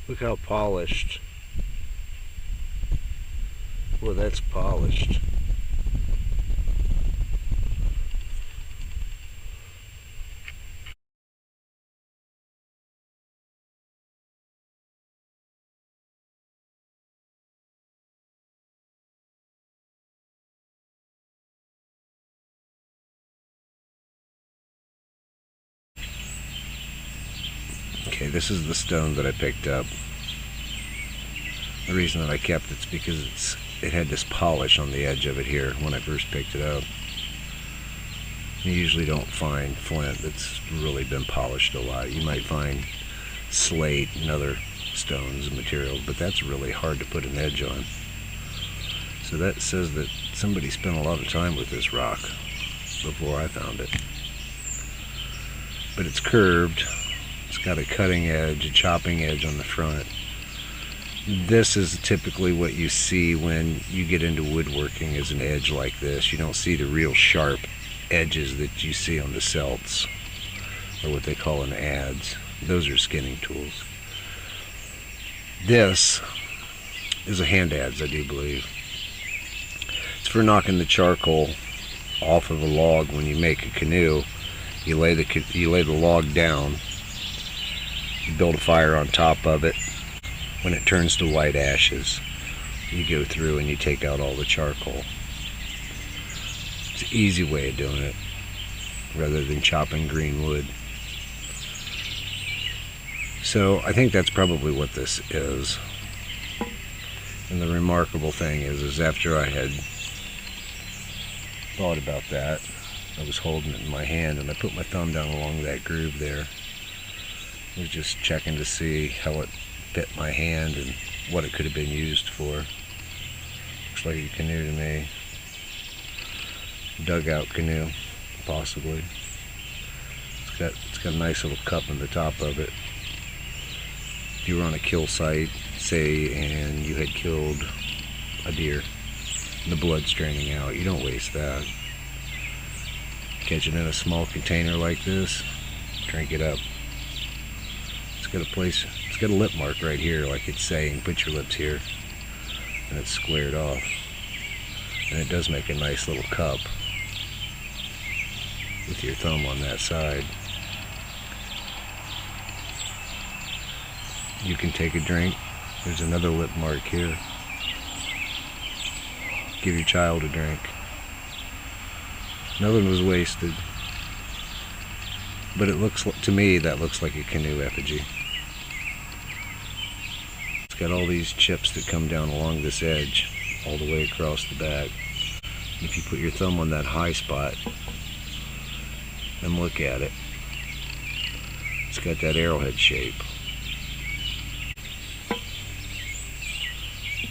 Look how polished. Well, that's polished. Okay, this is the stone that I picked up. The reason that I kept it's because it had this polish on the edge of it here when I first picked it up. You usually don't find flint that's really been polished a lot. You might find slate and other stones and materials, but that's really hard to put an edge on. So that says that somebody spent a lot of time with this rock before I found it. But it's curved. It's got a cutting edge, a chopping edge on the front. This is typically what you see when you get into woodworking, is an edge like this. You don't see the real sharp edges that you see on the celts, or what they call an adze. Those are skinning tools. This is a hand adze, I do believe. It's for knocking the charcoal off of a log. When you make a canoe, you lay the log down, you build a fire on top of it. When it turns to white ashes, you go through and you take out all the charcoal. It's an easy way of doing it, rather than chopping green wood. So I think that's probably what this is. And the remarkable thing is after I had thought about that, I was holding it in my hand and I put my thumb down along that groove there. I was just checking to see how it fit my hand and what it could have been used for. Looks like a canoe to me. Dugout canoe, possibly. It's got a nice little cup in the top of it. If you were on a kill site, say, and you had killed a deer, and the blood's draining out, you don't waste that. Catch it in a small container like this, drink it up. It's got a lip mark right here, like it's saying, put your lips here, and it's squared off. And it does make a nice little cup with your thumb on that side. You can take a drink. There's another lip mark here. Give your child a drink. Nothing was wasted. But it looks, to me, that looks like a canoe effigy. It's got all these chips that come down along this edge, all the way across the back. If you put your thumb on that high spot and look at it, it's got that arrowhead shape.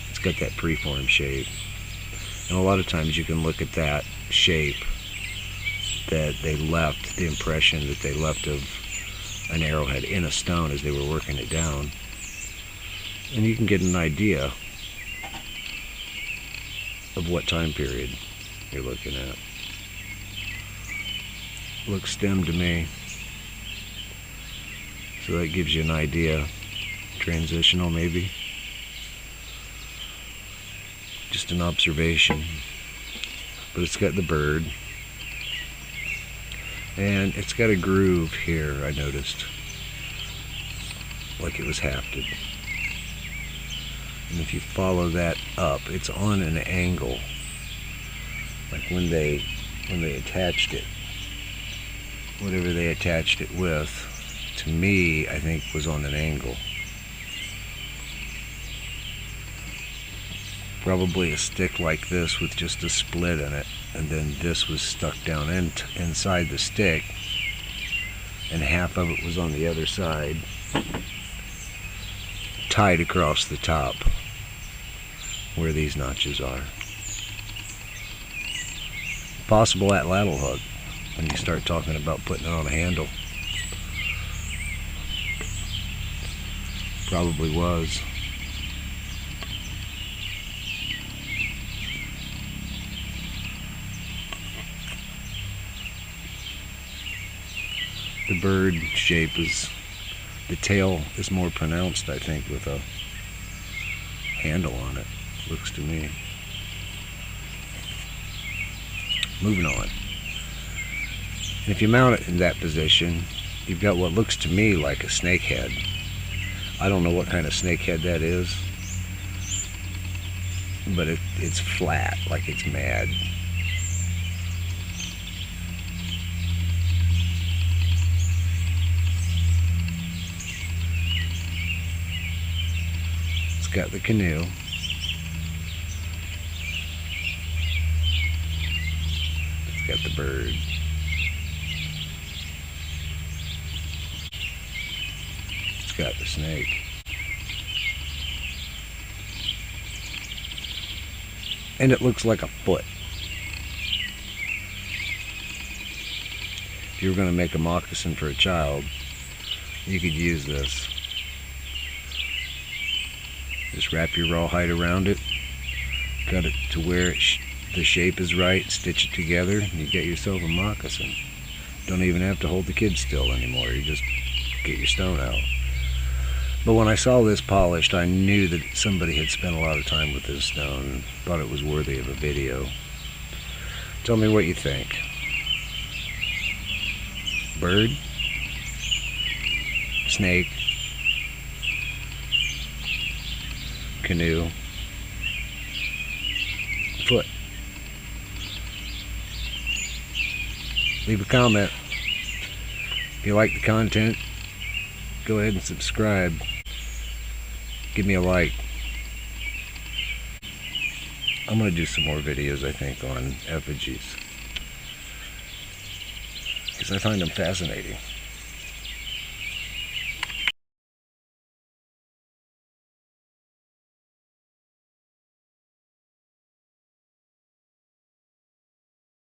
It's got that preform shape. And a lot of times you can look at that shape that they left, the impression that they left of an arrowhead in a stone as they were working it down. And you can get an idea of what time period you're looking at. Looks stem to me. So that gives you an idea. Transitional maybe. Just an observation. But it's got the bird. And it's got a groove here, I noticed. Like it was hafted. And if you follow that up, it's on an angle. Like when they attached it. Whatever they attached it with, to me, I think was on an angle. Probably a stick like this with just a split in it, and then this was stuck down inside the stick, and half of it was on the other side, tied across the top where these notches are. Possible atlatl hook when you start talking about putting it on a handle. Probably was. The bird shape is The tail is more pronounced, I think, with a handle on it, looks to me. Moving on. And if you mount it in that position, you've got what looks to me like a snake head. I don't know what kind of snake head that is, but it's flat, like it's mad. It's got the canoe. It's got the bird. It's got the snake. And it looks like a foot. If you were going to make a moccasin for a child, you could use this. Just wrap your rawhide around it, cut it to where the shape is right, stitch it together, and you get yourself a moccasin. Don't even have to hold the kid still anymore. You just get your stone out. But when I saw this polished, I knew that somebody had spent a lot of time with this stone and thought it was worthy of a video. Tell me what you think. Bird? Snake? Canoe? Foot? Leave a comment. If you like the content, go ahead and subscribe. Give me a like. I'm going to do some more videos, I think, on effigies, because I find them fascinating.